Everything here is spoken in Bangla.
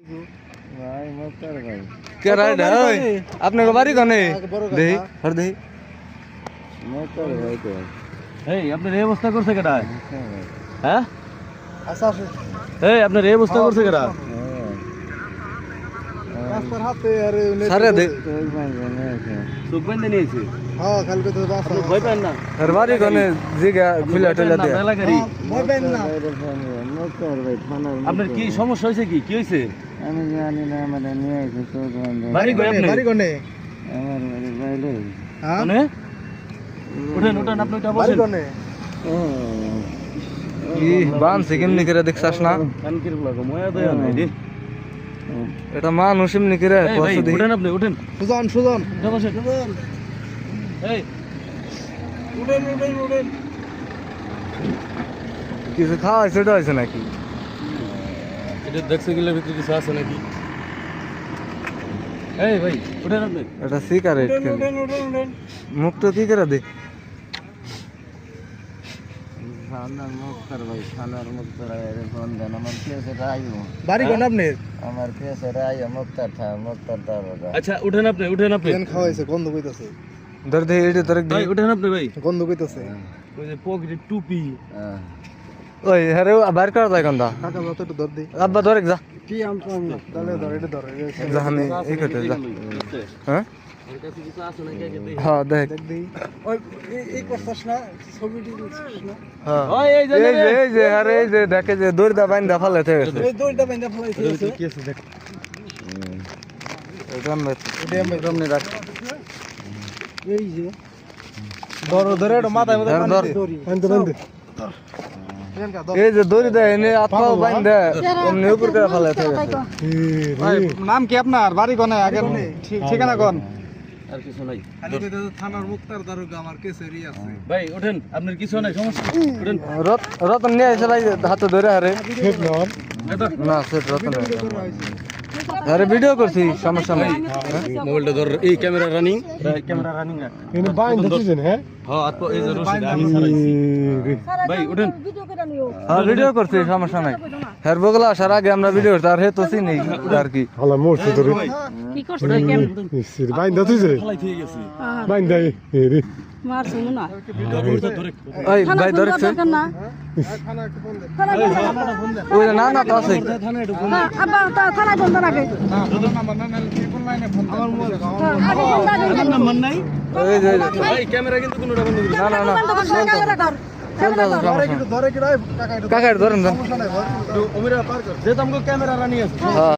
ভাই মোক্তার ভাই কে রাইড ওই আপনার বাড়ি কোনে দেই হর দেই মোক্তার ভাই তো এই আপনার এই অবস্থা করছে কেডা হ্যাঁ আচ্ছা আসে এই আপনার এই অবস্থা করছে কেডা রাস্তার হাতে আরে সারে দে তোর ভাই জানে চোখ বাইন্ধে নিয়েছে হ্যাঁ কালকে তো বাস আপনি ভয় পান না আর বাড়ি কোনে জিগা খুলে টেলা দে মেলা গাড়ি ভয় পেন না মোক্তার ভাই থানার আপনার কি সমস্যা হয়েছে কি হয়েছে আমি জানি না আমাদের নিয়ে এসে চোখ বন্ধ বাড়ি কই আপনি বাড়ি কোনে আমার বাড়ি বাইরে হ্যাঁ মানে উঠেন উঠেন আপনি এটা বাড়ি বসেন কোনে ও কি বান সেকেন্ড নিকরে দেখছাস না কান কি লাগো ময়া দয়া নাই রে এটা মানুষ এমনি করে এই ভাই পছন্দ দি উঠেন আপনি উঠেন সুজন সুজন এটা বসেন এই উঠেন উঠেন উঠেন কিছু খাওয়া সেটা হয়েছে নাকি এটা দেখছে গেলে ভিতরে কিছু আছে নাকি এই ভাই উঠেন আপনি এটা সিগারেট উঠেন উঠেন মুখ তো কি করে দে থানার মোক্তার ভাই থানার মোক্তার আরে ফোন দেন আমার কেসে রাইও বাড়ি কোন আপনার আমার কেসে রাইও মোক্তার থা মোক্তার তার আচ্ছা উঠেন আপনি ট্রেন খাওয়াইছে গন্ধ কইতাছে ধর দে এটা ধরে ভাই উঠেন আপনি ভাই গন্ধ কইতাছে ওই যে পকেটে টুপি ওই আরে বাইর করা যায় গন্ধা কাকা যত একটু ধর দে আব্বা ধরে যা কি আম পাম না তাহলে ধর এটা ধর যা আমি এই করতে যা হ্যাঁ ওর কাছে কিছু আছে নাকি আগে দেখ হ্যাঁ দেখ ওই এই করছস না ছবিটি দেখছিস না হ্যাঁ ওই এই যে এই যে আরে এই যে দেখে যে দড়িটা বাইন্ধা ফেলে থেকে গেছে ওই দড়িটা বাইন্ধা ফলাইছে কি আছে দেখ এটা আমরা সামনে রাখ এই যে ধর ধরে এটা মাথায় মধ্যে ধর বাইন্ধা বাইন্ধা এই যে দড়ি দেয় এনে আত্মাও বাইন্ধা এমনি উপর করে ফেলে থেকে গেছে নাম কি আপনার বাড়ি কোনে আগে ঠিকানা কোন আর কিছু নাই খালি কইতে থানার মুক্তার দারোগা আমার কেসেরই আছে ভাই ওঠেন আপনার কিছু নাই সমস্যা ওঠেন রতন নিয়ে এসে ভাই হাতে ধরে আরে এটা না সে রতন আরে ভিডিও করছি সমস্যা নাই মোবাইলটা ধর এই ক্যামেরা রানিং রাখ এনে বাইন্ধা দিছেন হ্যাঁ হ্যাঁ আত্ম এই যে রশিদ আমি ছাড়াইছি ভাই ওঠেন হ্যাঁ ভিডিও করছি সমস্যা নাই হের বগলা আসার আগে আমরা ভিডিও করছি আর হে তো চিনি আর কি হালা মোরছে তোরে কি করছ কেমন নিশ্চিত বাইন্ধা দিছে ফলাই থেকে গেছি বাইন্ধা রে মারছো না ধরে ওই ভাই ধরেছে না ওই না না তো আছে আব্বা থানা বন্ধ রাখে নাম্বার নাই ওই যে ভাই ক্যামেরা কিন্তু কোনোটা বন্ধ করি না না না ধরে কি রাই কাকা কাকা ধরেন ওমিরা পার কর যে তোমাকে ক্যামেরা রানিং আছে হ্যাঁ